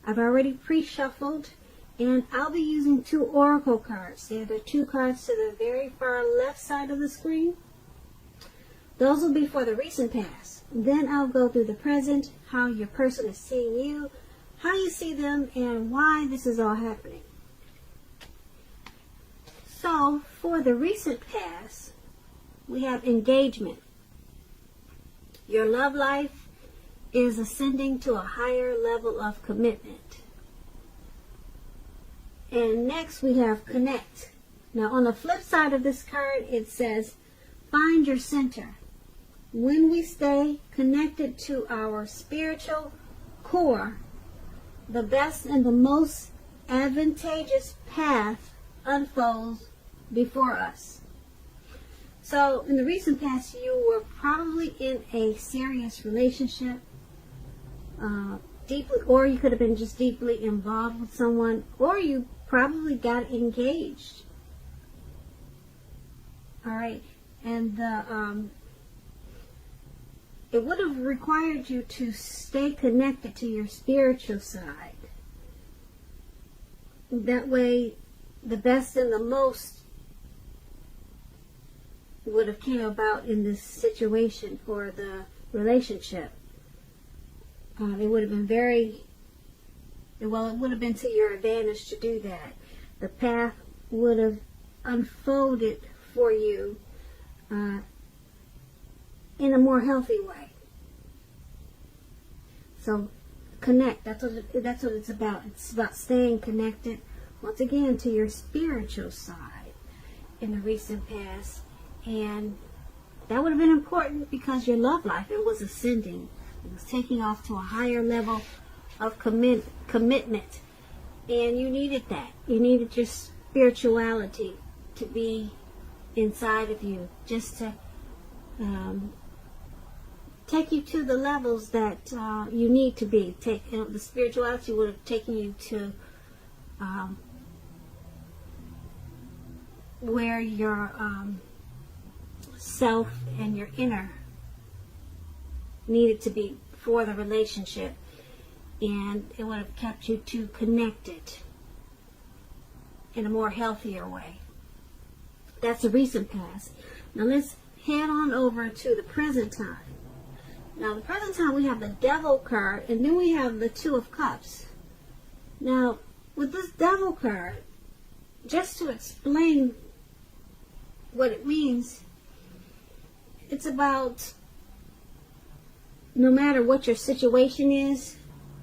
I've already pre-shuffled, and I'll be using 2 oracle cards. They're the 2 cards to the very far left side of the screen. Those will be for the recent past. Then I'll go through the present, how your person is seeing you, how you see them, and why this is all happening. So, for the recent past, we have engagement. Your love life is ascending to a higher level of commitment. And next we have connect. Now on the flip side of this card, it says, find your center. When we stay connected to our spiritual core, the best and the most advantageous path unfolds before us. So in the recent past, you were probably in a serious relationship, deeply, or you could have been just deeply involved with someone, or you probably got engaged. All right, and it would have required you to stay connected to your spiritual side. That way, the best and the most would have came about in this situation or the relationship. It would have been it would have been to your advantage to do that. The path would have unfolded for you in a more healthy way. So connect. That's what it's about. It's about staying connected once again to your spiritual side in the recent past. And that would have been important because your love life, it was ascending. It was taking off to a higher level of commitment. And you needed that. You needed your spirituality to be inside of you, just to take you to the levels that you need to be. The spirituality would have taken you to where your self and your inner needed to be for the relationship, and it would have kept you two connected in a more healthier way. That's the recent past. Now let's head on over to the present time. Now the present time, we have the Devil card, and then we have the Two of Cups. Now with this Devil card, just to explain what it means, it's about no matter what your situation is,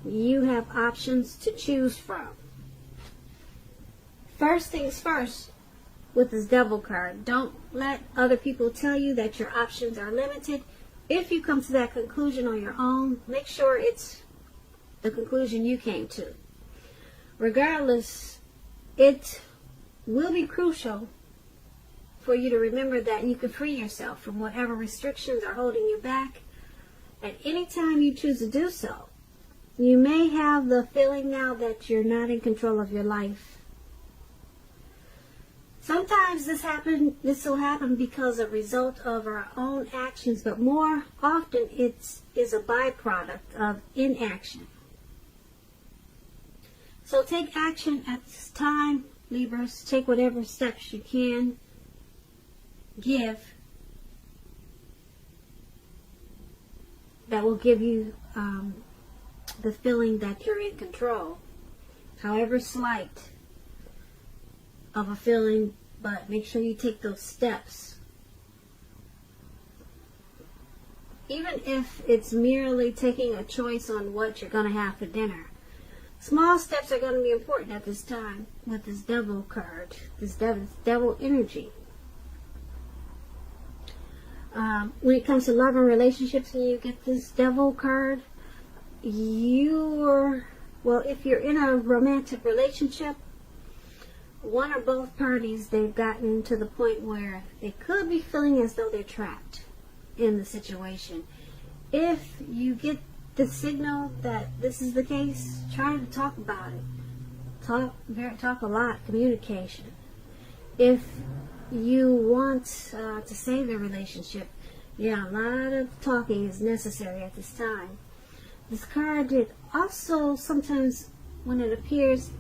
you have options to choose from. First things first, with this Devil card, don't let other people tell you that your options are limited. If you come to that conclusion on your own, make sure it's the conclusion you came to. Regardless, it will be crucial for you to remember that you can free yourself from whatever restrictions are holding you back at any time you choose to do so. You may have the feeling now that you're not in control of your life. Sometimes this will happen because a result of our own actions, but more often it is a byproduct of inaction. So take action at this time, Libras. Take whatever steps you can give that will give you the feeling that you're in control, however slight of a feeling, but make sure you take those steps. Even if it's merely taking a choice on what you're going to have for dinner. Small steps are going to be important at this time with this Devil card, this devil energy. When it comes to love and relationships, and you get this Devil card, if you're in a romantic relationship, one or both parties, they've gotten to the point where they could be feeling as though they're trapped in the situation. If you get the signal that this is the case, try to talk about it. Talk a lot, communication. If you want to save the relationship, a lot of talking is necessary at this time. This card, it also sometimes when it appears,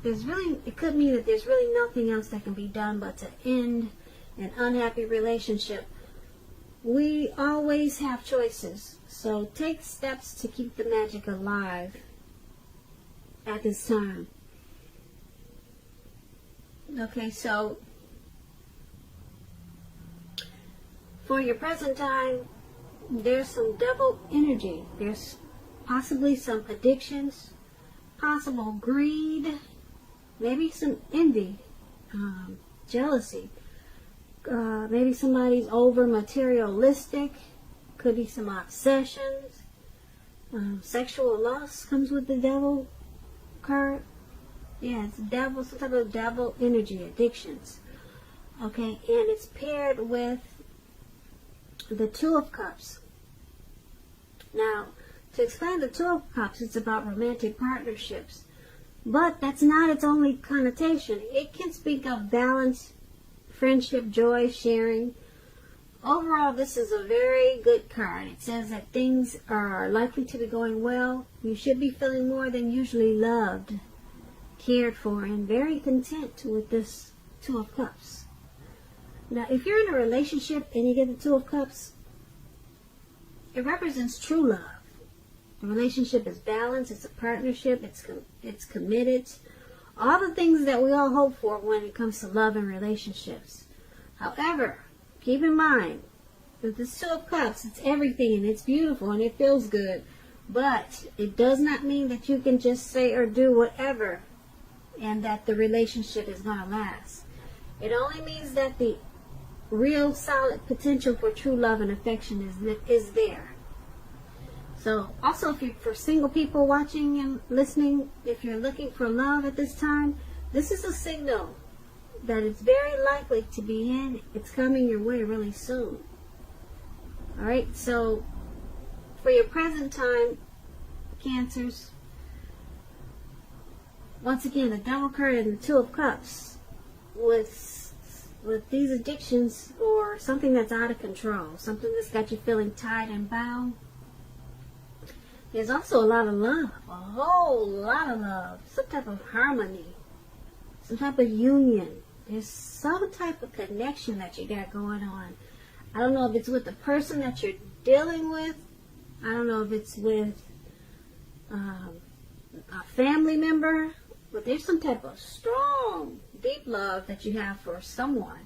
it could mean that there's really nothing else that can be done but to end an unhappy relationship. We always have choices, so take steps to keep the magic alive at this time. Okay, so for your present time, there's some devil energy. There's possibly some addictions, possible greed, maybe some envy, jealousy. Maybe somebody's over materialistic. Could be some obsessions. Sexual lust comes with the devil card. Yeah, it's devil, some type of devil energy, addictions. Okay, and it's paired with the Two of Cups. Now, to explain the Two of Cups, it's about romantic partnerships. But that's not its only connotation. It can speak of balance, friendship, joy, sharing. Overall, this is a very good card. It says that things are likely to be going well. You should be feeling more than usually loved, cared for, and very content with this Two of Cups. Now, if you're in a relationship and you get the Two of Cups, it represents true love. The relationship is balanced, it's a partnership, it's committed. All the things that we all hope for when it comes to love and relationships. However, keep in mind, with this Two of Cups, it's everything and it's beautiful and it feels good. But it does not mean that you can just say or do whatever and that the relationship is going to last. It only means that the real solid potential for true love and affection is there. So also, if you're for single people watching and listening, if you're looking for love at this time, this is a signal that it's very likely to be in. It's coming your way really soon. Alright, so for your present time, Cancers, once again, the Devil card and the Two of Cups, with these addictions or something that's out of control, something that's got you feeling tied and bound. There's also a lot of love, a whole lot of love, some type of harmony, some type of union. There's some type of connection that you got going on. I don't know if it's with the person that you're dealing with. I don't know if it's with a family member, but there's some type of strong, deep love that you have for someone.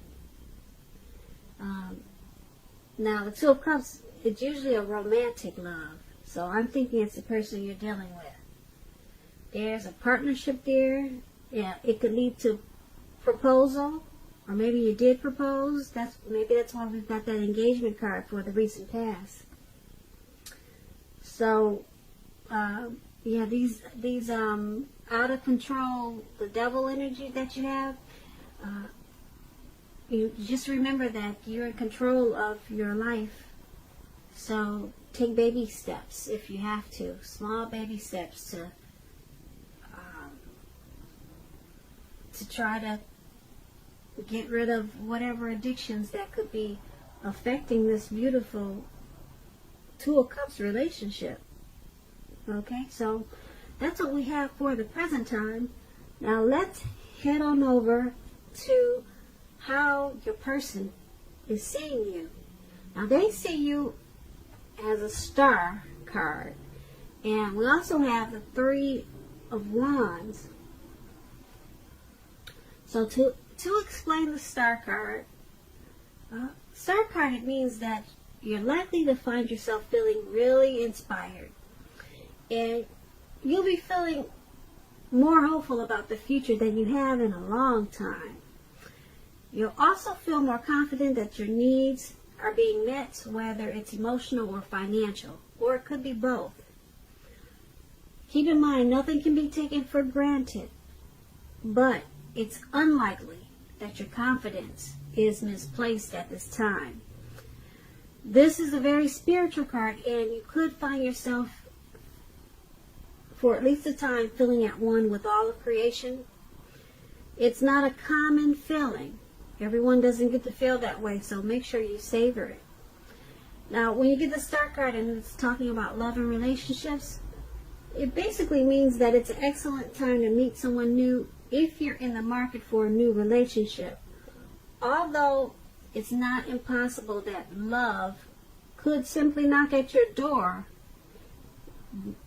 Now, the Two of Cups, it's usually a romantic love. So I'm thinking it's the person you're dealing with. There's a partnership there. Yeah, it could lead to proposal, or maybe you did propose. Maybe that's why we've got that engagement card for the recent past. So, yeah, these out of control, the devil energy that you have. You just remember that you're in control of your life. So take baby steps if you have to. Small baby steps to try to get rid of whatever addictions that could be affecting this beautiful Two of Cups relationship. Okay, so that's what we have for the present time. Now let's head on over to how your person is seeing you. Now they see you as a Star card, and we also have the Three of Wands. So to explain the Star card, Star card, it means that you're likely to find yourself feeling really inspired, and you'll be feeling more hopeful about the future than you have in a long time. You'll also feel more confident that your needs are being met, whether it's emotional or financial, or it could be both. Keep in mind, nothing can be taken for granted, but it's unlikely that your confidence is misplaced at this time. This is a very spiritual card, and you could find yourself, for at least a time, feeling at one with all of creation. It's not a common feeling. Everyone doesn't get to feel that way, so make sure you savor it. Now, when you get the Star card and it's talking about love and relationships, it basically means that it's an excellent time to meet someone new if you're in the market for a new relationship. Although it's not impossible that love could simply knock at your door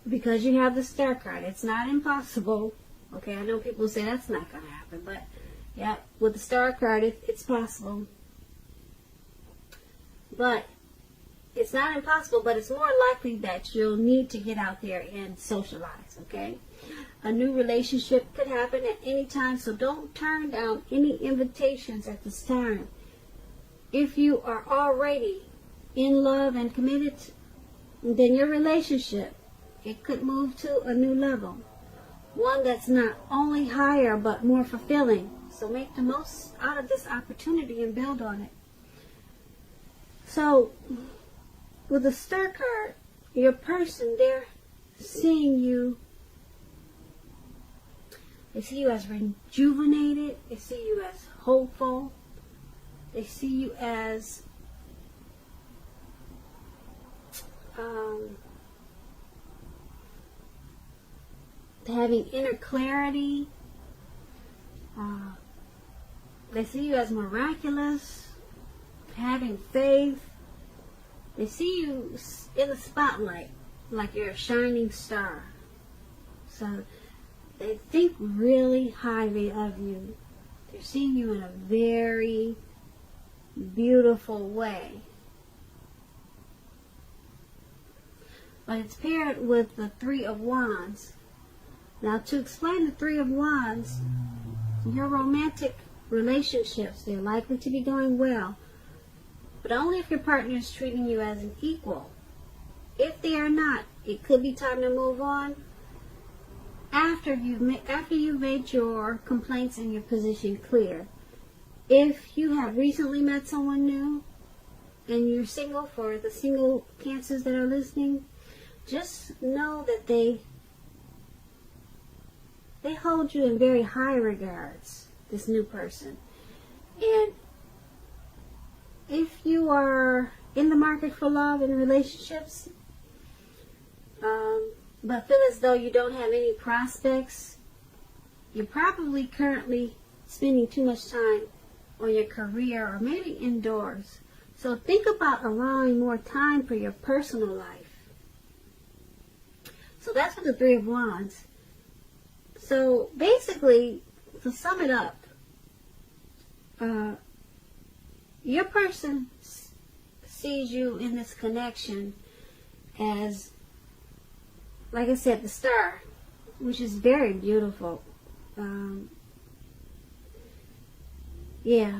because you have the Star card. It's not impossible. Okay, I know people say that's not going to happen, but yeah, with the Star card, it's possible. But it's not impossible, but it's more likely that you'll need to get out there and socialize, okay? A new relationship could happen at any time, so don't turn down any invitations at this time. If you are already in love and committed, then your relationship, it could move to a new level. One that's not only higher, but more fulfilling. So make the most out of this opportunity and build on it. So, with the Star card, your person, they're seeing you. They see you as rejuvenated. They see you as hopeful. They see you as having inner clarity. They see you as miraculous, having faith. They see you in the spotlight like you're a shining star. So they think really highly of you. They're seeing you in a very beautiful way. But it's paired with the Three of Wands. Now, to explain the Three of Wands, your romantic relationships, they're likely to be going well, but only if your partner is treating you as an equal. If they are not, it could be time to move on after you've made your complaints and your position clear. If you have recently met someone new and you're single, for the single Cancers that are listening, just know that they hold you in very high regards, this new person. And if you are in the market for love and relationships, but feel as though you don't have any prospects, you're probably currently spending too much time on your career or maybe indoors. So think about allowing more time for your personal life. So that's with the Three of Wands. So basically, to sum it up, your person sees you in this connection as, like I said, the star, which is very beautiful. Yeah,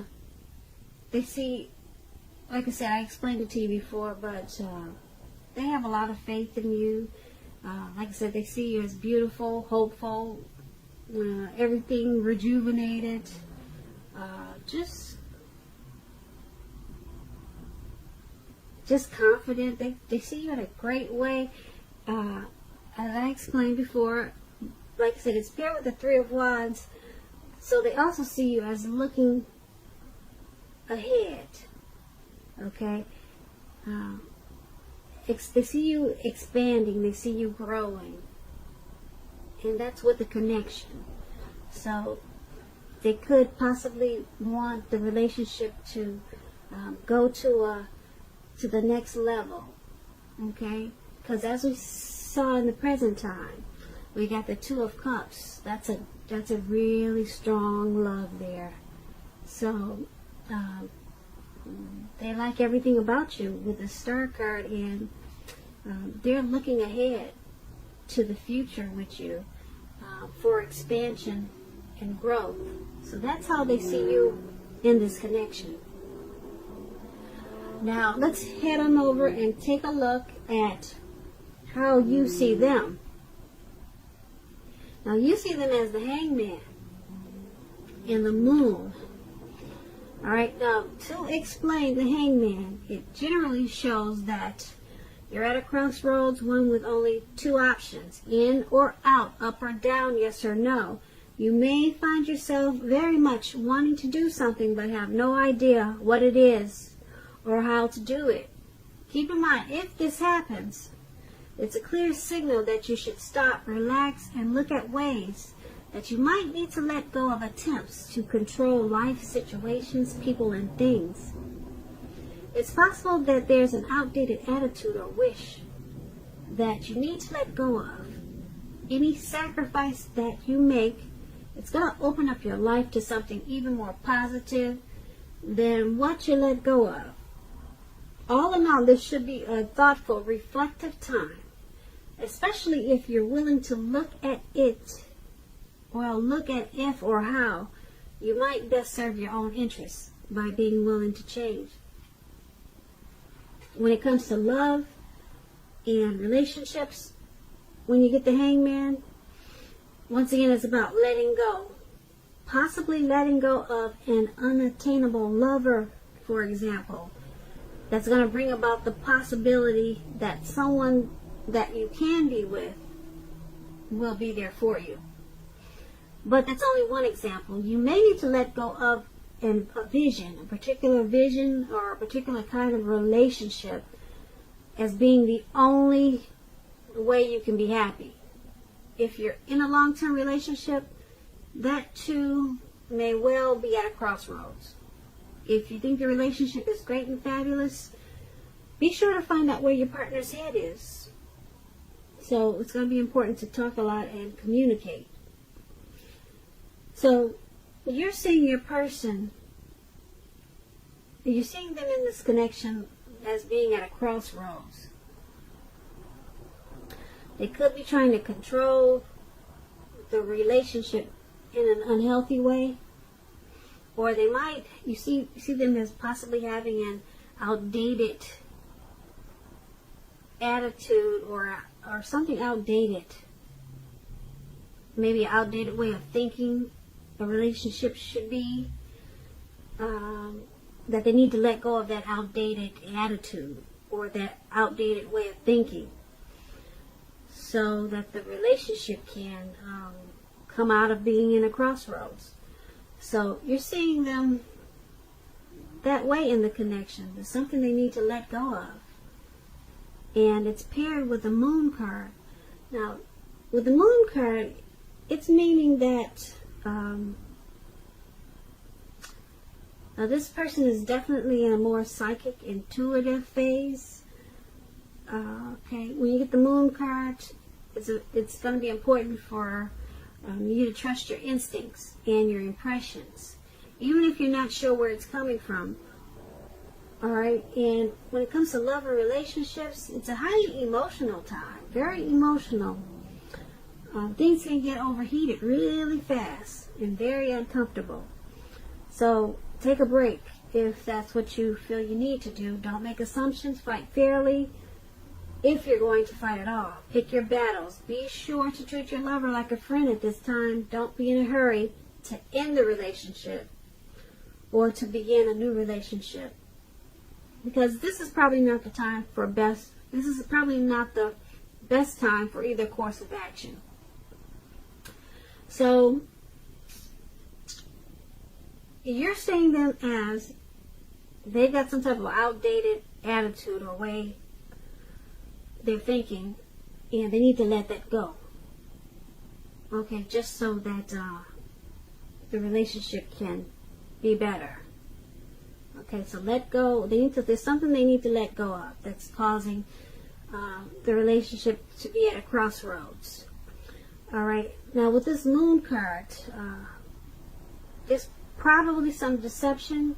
they see, like I said, I explained it to you before, but they have a lot of faith in you. Like I said, they see you as beautiful, hopeful, everything rejuvenated, just confident. They see you in a great way. As I explained before, like I said, it's paired with the Three of Wands, so they also see you as looking ahead. Okay? They see you expanding, they see you growing, and that's with the connection. So they could possibly want the relationship to go to the next level. Okay? Because as we saw in the present time, we got the Two of Cups. That's a really strong love there. So they like everything about you with the Star card, and they're looking ahead to the future with you for expansion and growth. So that's how they see you in this connection. Now let's head on over and take a look at how you see them. Now you see them as the Hangman and the Moon. Alright, now to explain the Hangman, it generally shows that you're at a crossroads, one with only two options, in or out, up or down, yes or no. You may find yourself very much wanting to do something but have no idea what it is or how to do it. Keep in mind, if this happens, It's a clear signal that you should stop, relax, and look at ways that you might need to let go of attempts to control life situations, people, and things. It's possible that there's an outdated attitude or wish that you need to let go of. Any sacrifice that you make, it's going to open up your life to something even more positive than what you let go of. All in all, this should be a thoughtful, reflective time, especially if you're willing to look at it, or look at if or how you might best serve your own interests by being willing to change. When it comes to love and relationships, when you get the Hangman, once again, it's about letting go. Possibly letting go of an unattainable lover, for example, that's going to bring about the possibility that someone that you can be with will be there for you. But that's only one example. You may need to let go of a vision, a particular vision or a particular kind of relationship as being the only way you can be happy. If you're in a long-term relationship, that too may well be at a crossroads. If you think the relationship is great and fabulous, be sure to find out where your partner's head is. So it's going to be important to talk a lot and communicate. So you're seeing your person, you're seeing them in this connection as being at a crossroads. They could be trying to control the relationship in an unhealthy way, or they might, you see them as possibly having an outdated attitude or something outdated, maybe an outdated way of thinking a relationship should be, that they need to let go of that outdated attitude or that outdated way of thinking so that the relationship can come out of being in a crossroads. So you're seeing them that way in the connection. There's something they need to let go of. And it's paired with the Moon card. Now, with the Moon card, it's meaning that now this person is definitely in a more psychic, intuitive phase. Okay, when you get the Moon card, it's going to be important for you to trust your instincts and your impressions, even if you're not sure where it's coming from. Alright, and when it comes to love and relationships, it's a highly emotional time, very emotional. Things can get overheated really fast and very uncomfortable. So take a break if that's what you feel you need to do. Don't make assumptions, fight fairly. If you're going to fight at all, pick your battles. Be sure to treat your lover like a friend at this time. Don't be in a hurry to end the relationship or to begin a new relationship, because this is probably not the time for this is probably not the best time for either course of action. So you're seeing them as they've got some type of outdated attitude or way they're thinking, and they need to let that go. Okay, just so that the relationship can be better. Okay, so let go. There's something they need to let go of that's causing the relationship to be at a crossroads. Alright, now with this Moon card, there's probably some deception.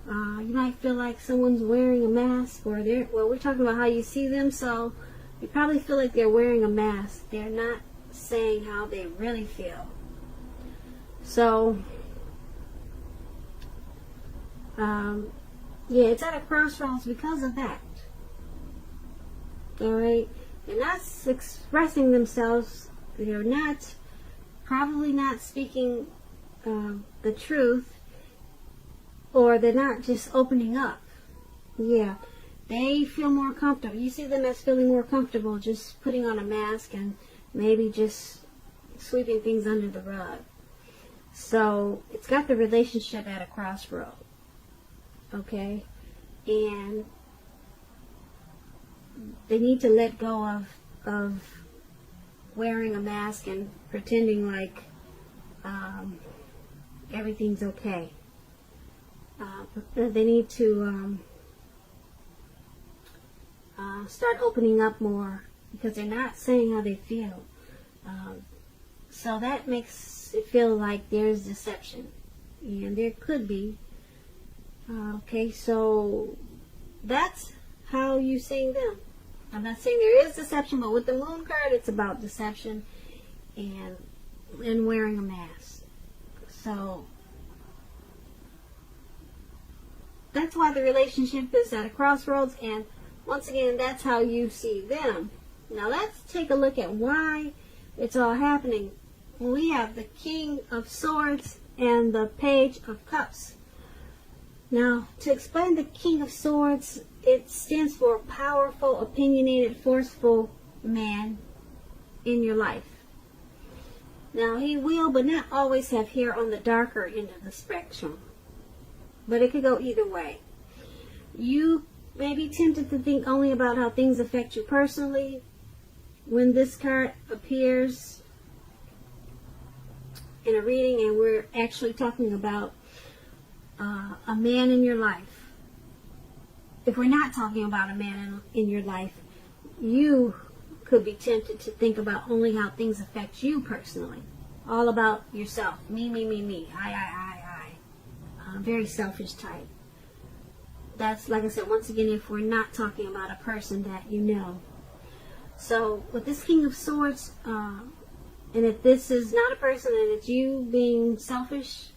You might feel like someone's wearing a mask, or we're talking about how you see them, so you probably feel like they're wearing a mask. They're not saying how they really feel. So, yeah, it's at a crossroads because of that. Alright? They're not expressing themselves. They're probably not speaking the truth. Or they're not just opening up. Yeah, they feel more comfortable. You see them as feeling more comfortable just putting on a mask and maybe just sweeping things under the rug. So it's got the relationship at a crossroad. Okay? And they need to let go of wearing a mask and pretending like everything's okay. They need to start opening up more, because they're not saying how they feel. So that makes it feel like there's deception, and there could be. Okay, so that's how you see them. I'm not saying there is deception, but with the moon card, it's about deception and wearing a mask. So that's why the relationship is at a crossroads, and once again, that's how you see them. Now let's take a look at why it's all happening. We have the King of Swords and the Page of Cups. Now, to explain the King of Swords, it stands for powerful, opinionated, forceful man in your life. Now, he will, but not always, have hair on the darker end of the spectrum. But it could go either way. You may be tempted to think only about how things affect you personally. When this card appears in a reading, and we're actually talking about a man in your life. If we're not talking about a man in your life, you could be tempted to think about only how things affect you personally. All about yourself. Me, me, me, me. I. Very selfish type. That's, like I said, once again, if we're not talking about a person that you know. So, with this King of Swords, and if this is not a person and it's you being selfish,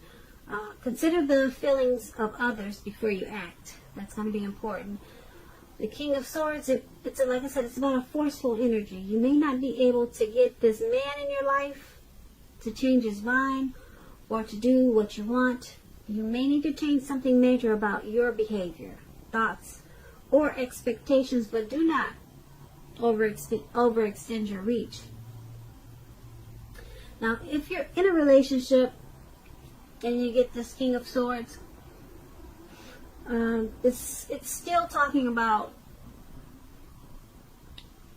consider the feelings of others before you act. That's going to be important. The King of Swords, it's like I said, it's about a forceful energy. You may not be able to get this man in your life to change his mind or to do what you want. You may need to change something major about your behavior, thoughts, or expectations, but do not overextend your reach. Now, if you're in a relationship and you get this King of Swords, it's still talking about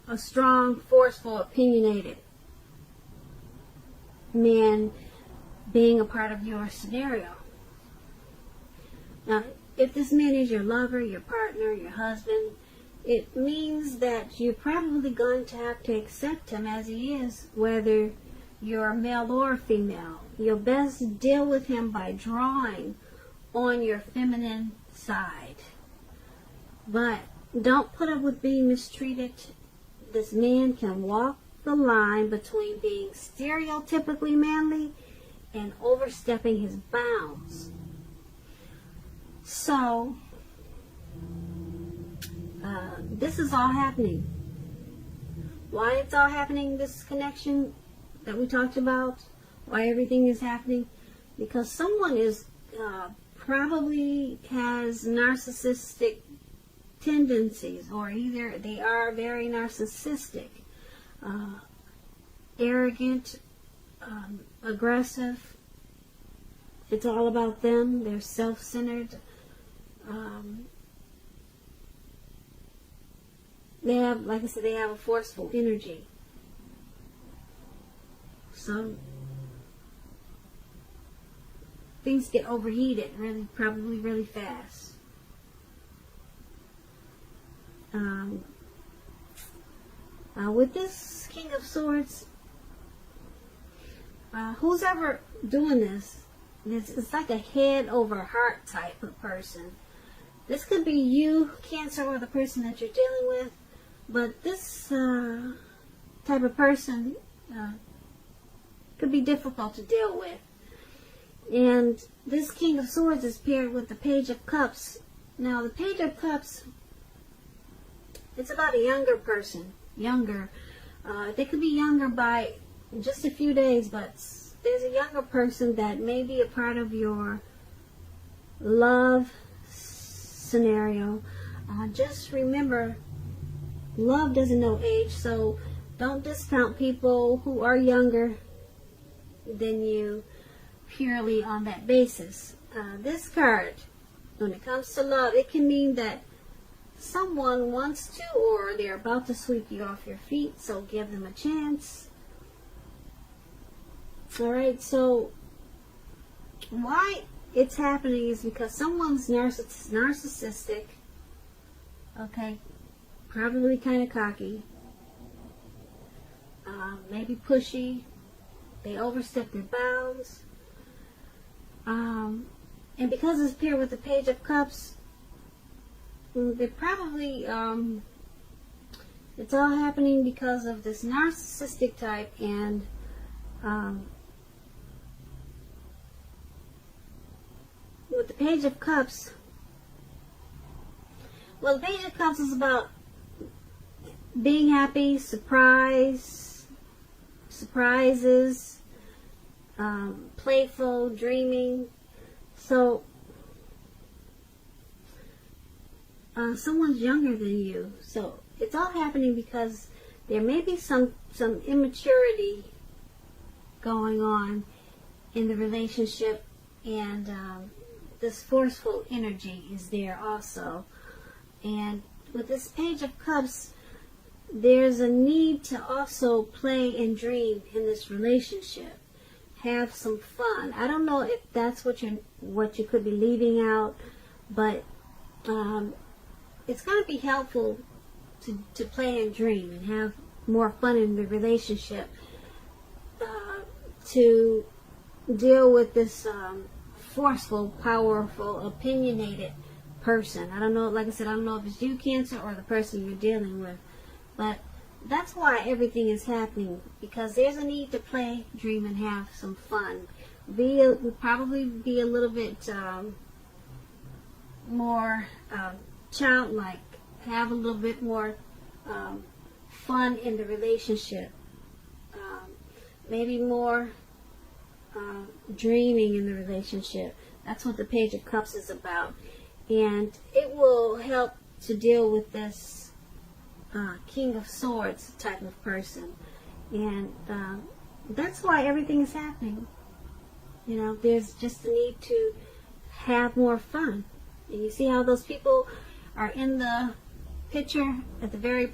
a strong, forceful, opinionated man being a part of your scenario. Now, if this man is your lover, your partner, your husband, it means that you're probably going to have to accept him as he is, whether you're male or female. You'll best deal with him by drawing on your feminine side. But don't put up with being mistreated. This man can walk the line between being stereotypically manly and overstepping his bounds. So, this is all happening. Why it's all happening, this connection that we talked about, why everything is happening? Because someone is probably has narcissistic tendencies, or either they are very narcissistic, arrogant, aggressive. It's all about them. They're self-centered. They have, like I said, they have a forceful energy. So things get overheated probably really fast. With this King of Swords, who's ever doing this, it's like a head over heart type of person. This could be you, Cancer, or the person that you're dealing with, but this type of person could be difficult to deal with. And this King of Swords is paired with the Page of Cups. Now, the Page of Cups, it's about a younger person. They could be younger by just a few days, but there's a younger person that may be a part of your love scenario. Just remember, love doesn't know age, so don't discount people who are younger than you purely on that basis. This card, when it comes to love, it can mean that someone wants to, or they're about to sweep you off your feet, so give them a chance. Alright, so why it's happening is because someone's narcissistic, okay, probably kind of cocky, maybe pushy, they overstep their bounds, and because it's paired with the Page of Cups, they're probably, it's all happening because of this narcissistic type, and with the Page of Cups, well, the Page of Cups is about being happy, surprises, playful, dreaming. So, someone's younger than you. So, it's all happening because there may be some immaturity going on in the relationship, and this forceful energy is there also. And with this Page of Cups, there's a need to also play and dream in this relationship. Have some fun. I don't know if that's what you could be leaving out, but it's going to be helpful to play and dream and have more fun in the relationship, to deal with this forceful, powerful, opinionated person. I don't know, like I said, I don't know if it's you, Cancer, or the person you're dealing with, but that's why everything is happening, because there's a need to play, dream, and have some fun. Probably be a little bit more childlike, have a little bit more fun in the relationship, maybe more dreaming in the relationship. That's what the Page of Cups is about, and it will help to deal with this King of Swords type of person, and that's why everything is happening. You know, there's just a need to have more fun. And you see how those people are in the picture at the very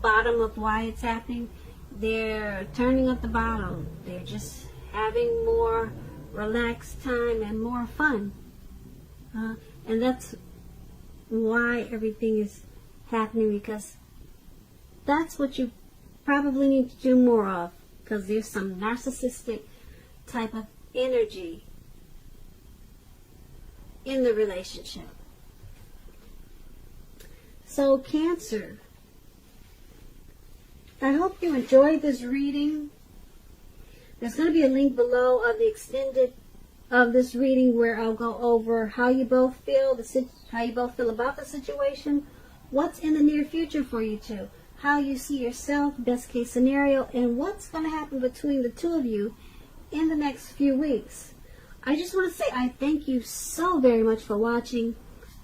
bottom of why it's happening. They're turning up the bottom. They're just having more relaxed time and more fun, and that's why everything is happening, because that's what you probably need to do more of, because there's some narcissistic type of energy in the relationship. So, Cancer, I hope you enjoyed this reading. There's going to be a link below of the extended of this reading where I'll go over how you both feel, about the situation, what's in the near future for you two, how you see yourself, best case scenario, and what's going to happen between the two of you in the next few weeks. I just want to say I thank you so very much for watching.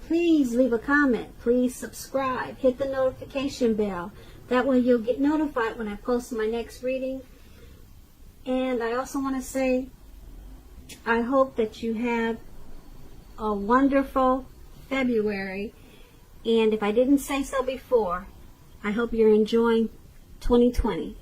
Please leave a comment. Please subscribe. Hit the notification bell. That way you'll get notified when I post my next reading. And I also want to say I hope that you have a wonderful February. And if I didn't say so before, I hope you're enjoying 2020.